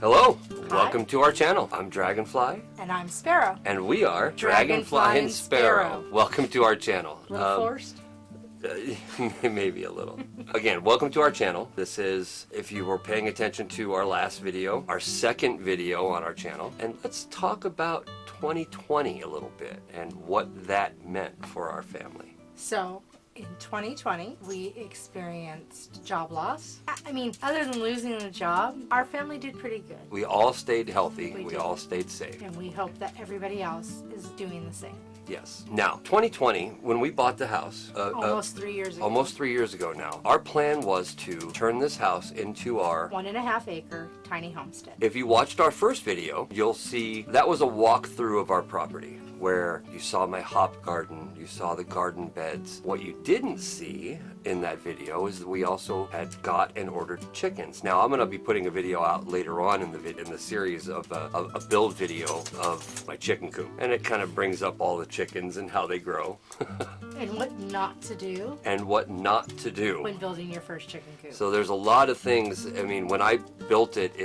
Hello, Hi. welcome to our channel. I'm Dragonfly. And I'm Sparrow. And we are Dragonfly and Sparrow. Welcome to our channel. A little forced? Maybe a little. Again, welcome to our channel. This is, if you were paying attention to our last video, our second video on our channel. And let's talk about 2020 a little bit and what that meant for our family. So, in 2020, we experienced job loss. I mean, other than losing a job, our family did pretty good. We all stayed healthy. We We did. all stayed safe. And we hope that everybody else is doing the same. Yes. Now, 2020, when we bought the house, Almost 3 years ago. almost 3 years ago now, our plan was to turn this house into our 1.5 acre tiny homestead. If you watched our first video, you'll see that was a walkthrough of our property where you saw my hop garden, you saw the garden beds. What you didn't see in that video is that we also had got and ordered chickens. Now I'm going to be putting a video out later on in the series of a build video of my chicken coop, and it kind of brings up all the chickens and how they grow And what not to do and what not to do when building your first chicken coop. So there's a lot of things. I mean, when I built it, I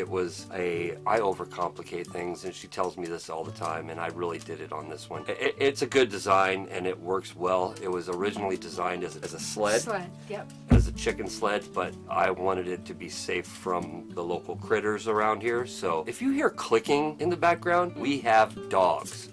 overcomplicate things, and she tells me this all the time, and I really did it on this one. It's a good design, and it works well. It was originally designed as a sled, Yep. as a chicken sled, but I wanted it to be safe from the local critters around here. So if you hear clicking in the background, we have dogs,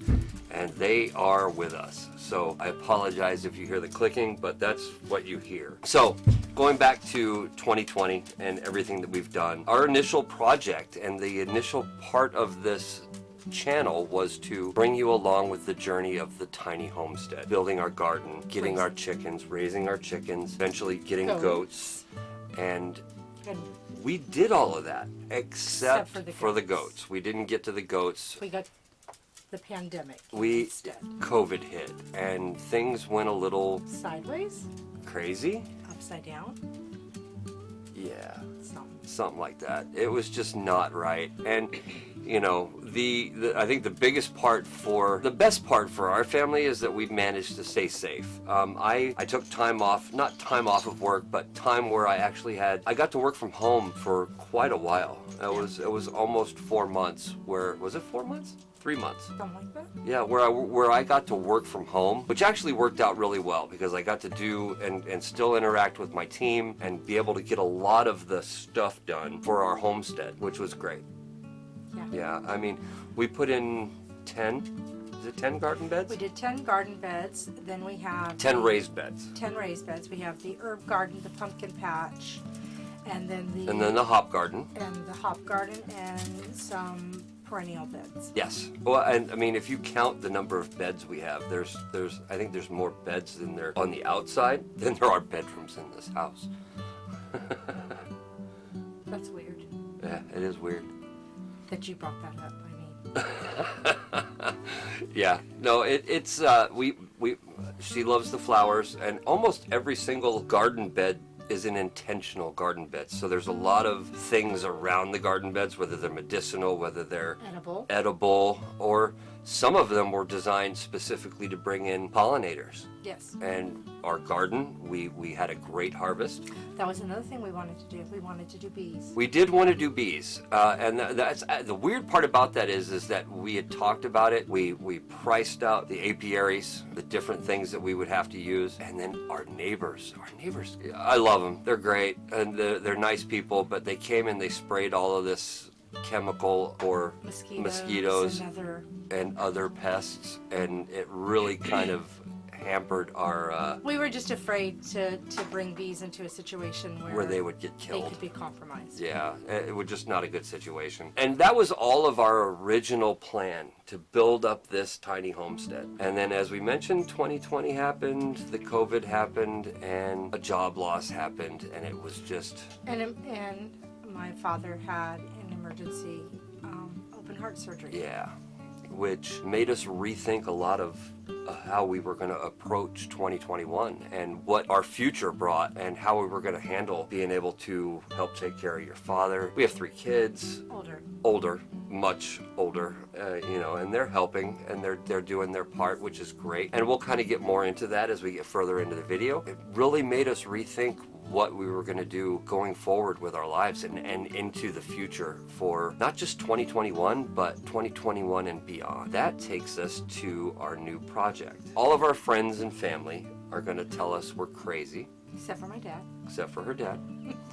and they are with us. So I apologize if you hear the clicking, but that's what you hear. So going back to 2020 and everything that we've done, our initial project and the initial part of this channel was to bring you along with the journey of the tiny homestead, building our garden, getting our chickens, raising our chickens, eventually getting goats, and we did all of that except for the goats. We didn't get to the goats. We got the pandemic instead. COVID hit, and things went a little Sideways? crazy. Upside down? Yeah, Something. something like that. It was just not right. And you know, I think the best part for our family is that we've managed to stay safe. I took time off, not time off of work, but time where I got to work from home for quite a while. It was almost 4 months. Was it 4 months? 3 months. Something like that? Yeah, where I got to work from home, which actually worked out really well because I got to do and still interact with my team and be able to get a lot of the stuff done for our homestead, which was great. Yeah, I mean, we put in 10 garden beds? We did 10 garden beds, then we have 10 raised beds. 10 raised beds. We have the herb garden, the pumpkin patch, and then the hop garden. And the hop garden and some perennial beds. Yes. Well, and I mean, if you count the number of beds we have, I think there's more beds than there on the outside than there are bedrooms in this house. That's weird. Yeah, it is weird. That you brought that up, I mean. Yeah, no, it's she loves the flowers, and almost every single garden bed is an intentional garden bed. So there's a lot of things around the garden beds, whether they're medicinal, whether they're edible, or some of them were designed specifically to bring in pollinators. Yes. And our garden, we had a great harvest. That was another thing we wanted to do. We wanted to do bees. We did want to do bees, and that's the weird part about that is that we had talked about it. We priced out the apiaries, the different things that we would have to use, and then our neighbors, I love them. They're great, and they're nice people, but they came and they sprayed all of this chemical for mosquitoes and other pests, and it really kind of hampered our we were just afraid to bring bees into a situation where they would get killed. They could be compromised. Yeah, it was just not a good situation. And that was all of our original plan, to build up this tiny homestead. And then, as we mentioned, 2020 happened, the COVID happened, and a job loss happened, and it was just... And my father had an emergency open heart surgery. Yeah, which made us rethink a lot of how we were going to approach 2021 and what our future brought and how we were going to handle being able to help take care of your father. We have 3 kids. Older, much older, and they're helping and they're doing their part, which is great. And we'll kind of get more into that as we get further into the video. It really made us rethink what we were going to do going forward with our lives and into the future for not just 2021, but 2021 and beyond. That takes us to our new project. All of our friends and family are going to tell us we're crazy. Except for my dad. Except for her dad.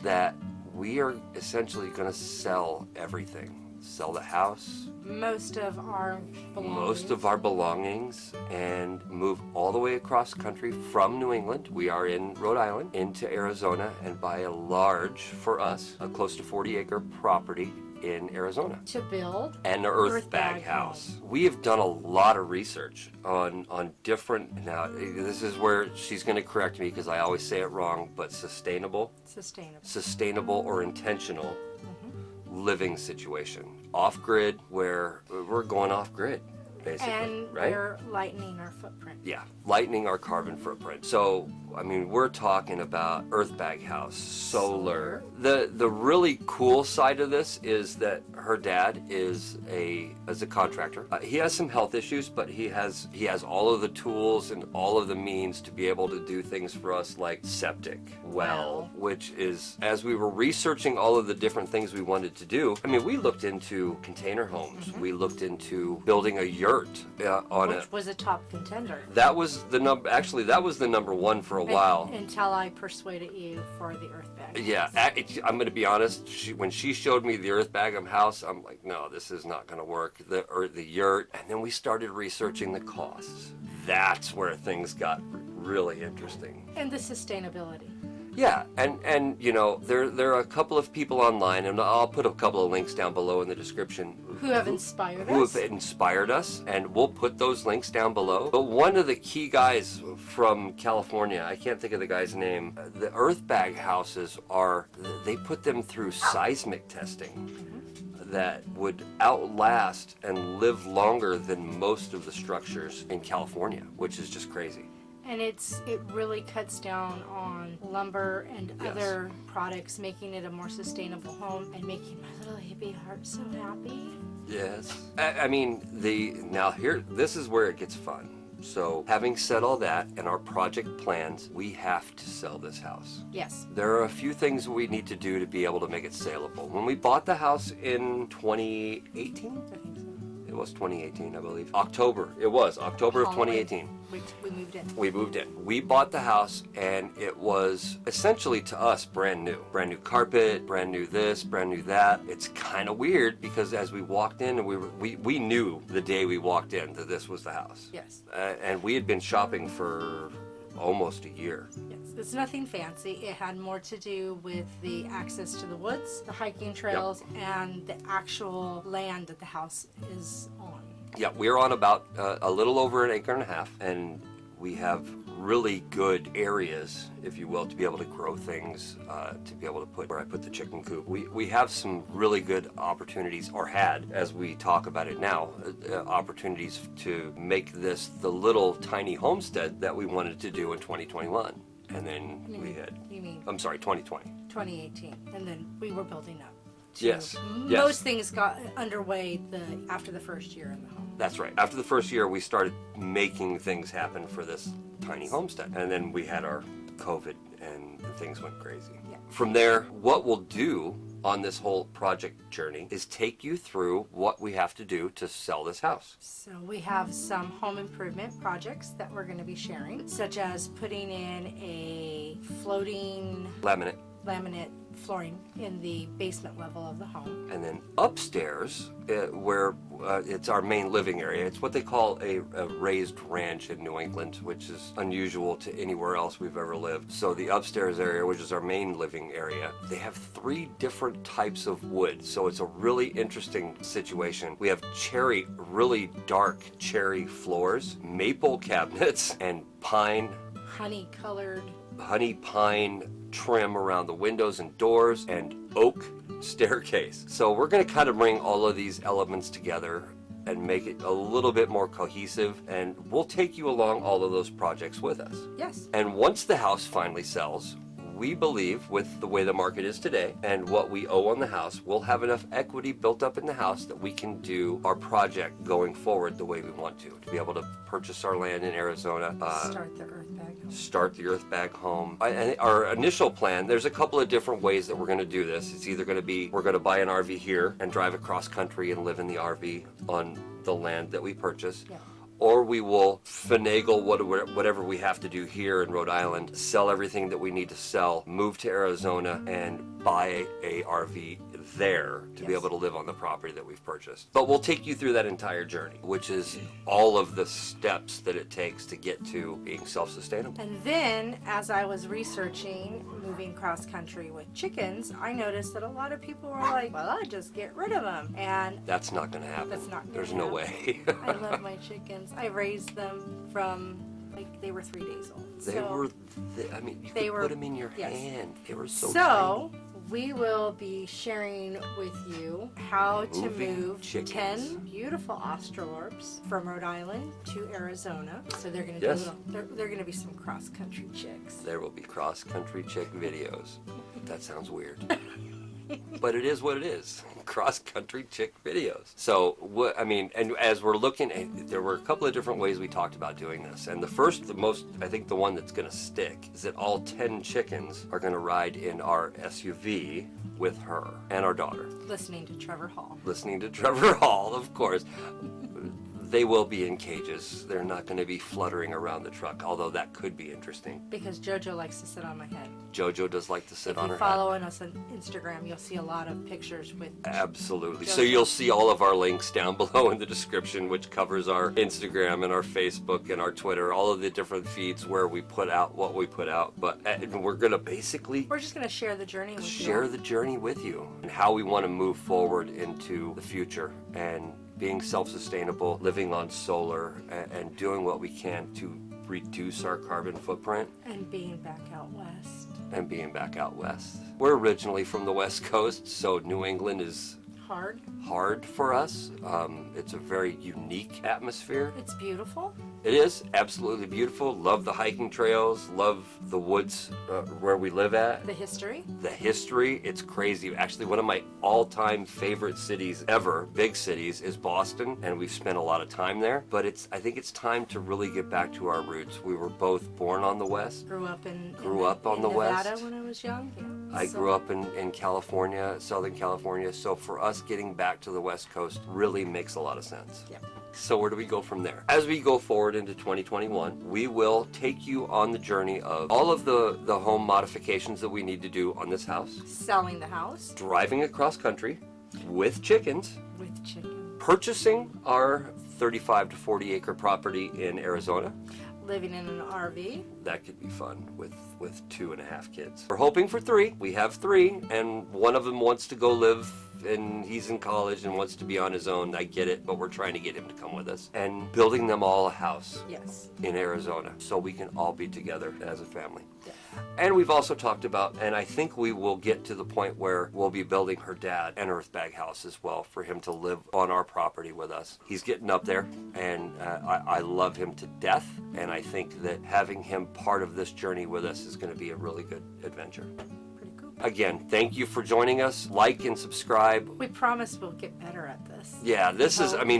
That we are essentially going to sell everything. Sell the house. Most of our belongings and move all the way across country from New England. We are in Rhode Island into Arizona and buy a large, for us, a close to 40-acre property in Arizona. To build an earth bag house. We have done a lot of research on different, now this is where she's going to correct me because I always say it wrong, but sustainable or intentional living situation. Off-grid, where we're going off-grid, basically, and right? we're lightening our footprint. Yeah, lightening our carbon footprint. So, I mean, we're talking about earth bag house, solar. The really cool side of this is that her dad is a contractor. He has some health issues, but he has all of the tools and all of the means to be able to do things for us like septic well, which is, as we were researching all of the different things we wanted to do, I mean, we looked into container homes. We looked into building a yurt which was a top contender. That was the number. Actually, that was the number one for a while. Until I persuaded you for the earth bag. Yeah, I'm going to be honest. When she showed me the earth bag house, I'm like, no, this is not going to work. The yurt, and then we started researching the costs. That's where things got really interesting. And the sustainability. Yeah, and there are a couple of people online, and I'll put a couple of links down below in the description who have inspired us, and we'll put those links down below. But one of the key guys from California, I can't think of the guy's name, the earth bag houses they put them through seismic testing that would outlast and live longer than most of the structures in California, which is just crazy. And it really cuts down on lumber and other products, making it a more sustainable home and making my little hippie heart so happy. Yes. I mean, this is where it gets fun. So, having said all that and our project plans, we have to sell this house. Yes. There are a few things we need to do to be able to make it saleable. When we bought the house in 2018? I think so. It was 2018, I believe. October. It was October of 2018. We moved in. We moved in. We bought the house, and it was essentially to us brand new. Brand new carpet, brand new this, brand new that. It's kind of weird because as we walked in, and we knew the day we walked in that this was the house. Yes. And we had been shopping for almost a year. Yes. It's nothing fancy. It had more to do with the access to the woods, the hiking trails, and the actual land that the house is on. Yeah, we're on about a little over an acre and a half, and we have really good areas, if you will, to be able to grow things, to be able to put where I put the chicken coop. We have some really good opportunities, or had, as we talk about it now, opportunities to make this the little tiny homestead that we wanted to do in 2021. And then I'm sorry, 2020. 2018. And then we were building up. Yes. Most things got underway after the first year in the home. That's right. After the first year, we started making things happen for this tiny homestead. And then we had our COVID and things went crazy. Yeah. From there, what we'll do on this whole project journey is take you through what we have to do to sell this house. So we have some home improvement projects that we're going to be sharing, such as putting in a floating laminate flooring in the basement level of the home. And then upstairs, where it's our main living area, it's what they call a raised ranch in New England, which is unusual to anywhere else we've ever lived. So the upstairs area, which is our main living area, they have 3 different types of wood. So it's a really interesting situation. We have really dark cherry floors, maple cabinets, and honey pine trim around the windows and doors, and oak staircase. So we're going to kind of bring all of these elements together and make it a little bit more cohesive, and we'll take you along all of those projects with us. Yes. And once the house finally sells, we believe with the way the market is today and what we owe on the house, we'll have enough equity built up in the house that we can do our project going forward the way we want to be able to purchase our land in Arizona, Start the earth bag home. start the earth bag home. Our initial plan, there's a couple of different ways that we're going to do this. It's either going to be we're going to buy an RV here and drive across country and live in the RV on the land that we purchase. Yeah. Or we will finagle whatever we have to do here in Rhode Island, sell everything that we need to sell, move to Arizona, and buy a RV there to be able to live on the property that we've purchased. But we'll take you through that entire journey, which is all of the steps that it takes to get to being self-sustainable. And then, as I was researching moving cross country with chickens, I noticed that a lot of people were like, well, I'll just get rid of them. And That's not going to happen. That's not gonna There's no way. I love my chickens. I raised them from, like, they were 3 days old. You could put them in your hand. They were so tiny. We will be sharing with you how to Moving move chickens. 10 beautiful Australorps from Rhode Island to Arizona. So they're going to Yes. they're going to be some cross-country chicks. There will be cross-country chick videos. That sounds weird. But it is what it is. Cross-country chick videos. So, and as we're looking, there were a couple of different ways we talked about doing this. And I think the one that's going to stick is that all 10 chickens are going to ride in our SUV with her and our daughter. Listening to Trevor Hall. Listening to Trevor Hall, of course. They will be in cages. They're not going to be fluttering around the truck, although that could be interesting. Because JoJo likes to sit on my head. JoJo does like to sit on her If you're following us on Instagram, you'll see a lot of pictures with Absolutely. JoJo. So you'll see all of our links down below in the description, which covers our Instagram and our Facebook and our Twitter, all of the different feeds where we put out what we put out. But we're going to basically We're just going to share the journey with you. share the journey with you and how we want to move forward into the future and being self-sustainable, living on solar, and doing what we can to reduce our carbon footprint. And being back out west. And being back out west. We're originally from the West Coast, so New England is hard for us. It's a very unique atmosphere. It's beautiful. It is absolutely beautiful. Love the hiking trails. Love the woods where we live at. The history. The history. It's crazy. Actually, one of my all-time favorite cities ever, big cities, is Boston, and we've spent a lot of time there. But I think it's time to really get back to our roots. We were both born on the West. Grew up on the Nevada West. when I was young. Yeah. I grew up in California, Southern California. So for us, getting back to the West Coast really makes a lot of sense. Yep. So where do we go from there? As we go forward into 2021, we will take you on the journey of all of the home modifications that we need to do on this house. Selling the house. Driving across country with chickens. With chickens. Purchasing our 35 to 40 acre property in Arizona. Living in an RV. That could be fun with 2.5 kids. We're hoping for 3. We have 3, and one of them wants to go live, and he's in college and wants to be on his own. I get it, but we're trying to get him to come with us. And building them all a house in Arizona so we can all be together as a family. Yes. And we've also talked about, and I think we will get to the point where we'll be building her dad an earth bag house as well for him to live on our property with us. He's getting up there, and I love him to death, and I think that having him part of this journey with us is going to be a really good adventure. Pretty cool. Again, thank you for joining us. Like and subscribe. We promise we'll get better at this. Yeah,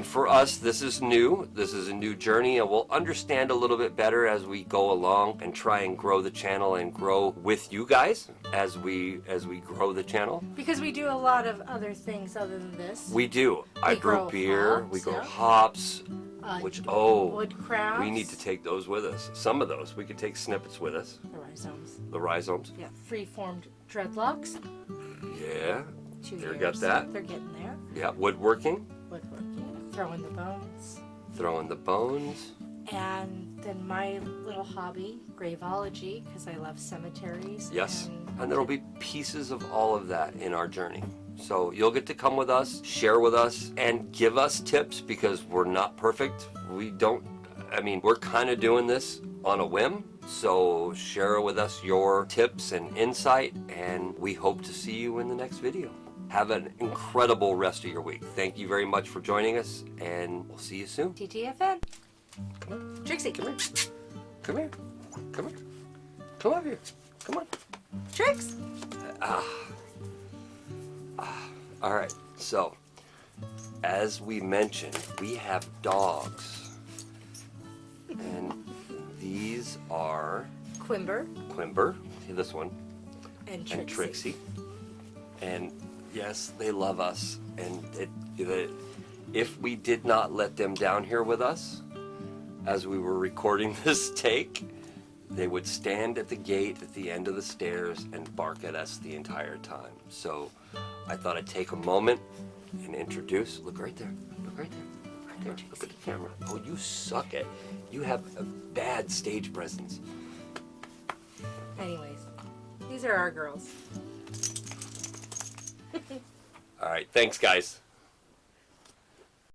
for us, this is new. This is a new journey, and we'll understand a little bit better as we go along and try and grow the channel and grow with you guys as we grow the channel. Because we do a lot of other things other than this. We do. I brew beer. Hops, we grow yeah. hops. Woodcrafts. We need to take those with us. Some of those. We could take snippets with us. The rhizomes. The rhizomes. Yeah. Free-formed dreadlocks. Yeah. 2 There, years. got that. They're getting there. Yeah. Woodworking. Throwing the bones. Throwing the bones. And then my little hobby, graveology, because I love cemeteries. Yes. And there'll be pieces of all of that in our journey. So you'll get to come with us, share with us, and give us tips because we're not perfect. We're kind of doing this on a whim. So share with us your tips and insight, and we hope to see you in the next video. Have an incredible rest of your week. Thank you very much for joining us, and we'll see you soon. TTFN. Trixie. Come here. Come here. Come here. Come over here. Come on. Trix. All right. So, as we mentioned, we have dogs. And these are Quimber. Quimber, this one, And Trixie. and Trixie. And yes, they love us. And if we did not let them down here with us, as we were recording this take, they would stand at the gate at the end of the stairs and bark at us the entire time. So I thought I'd take a moment and introduce. Look right there. Look right there. Right there. Look at the camera. Oh, you suck at. You have a bad stage presence. Anyways, these are our girls. All right. Thanks, guys.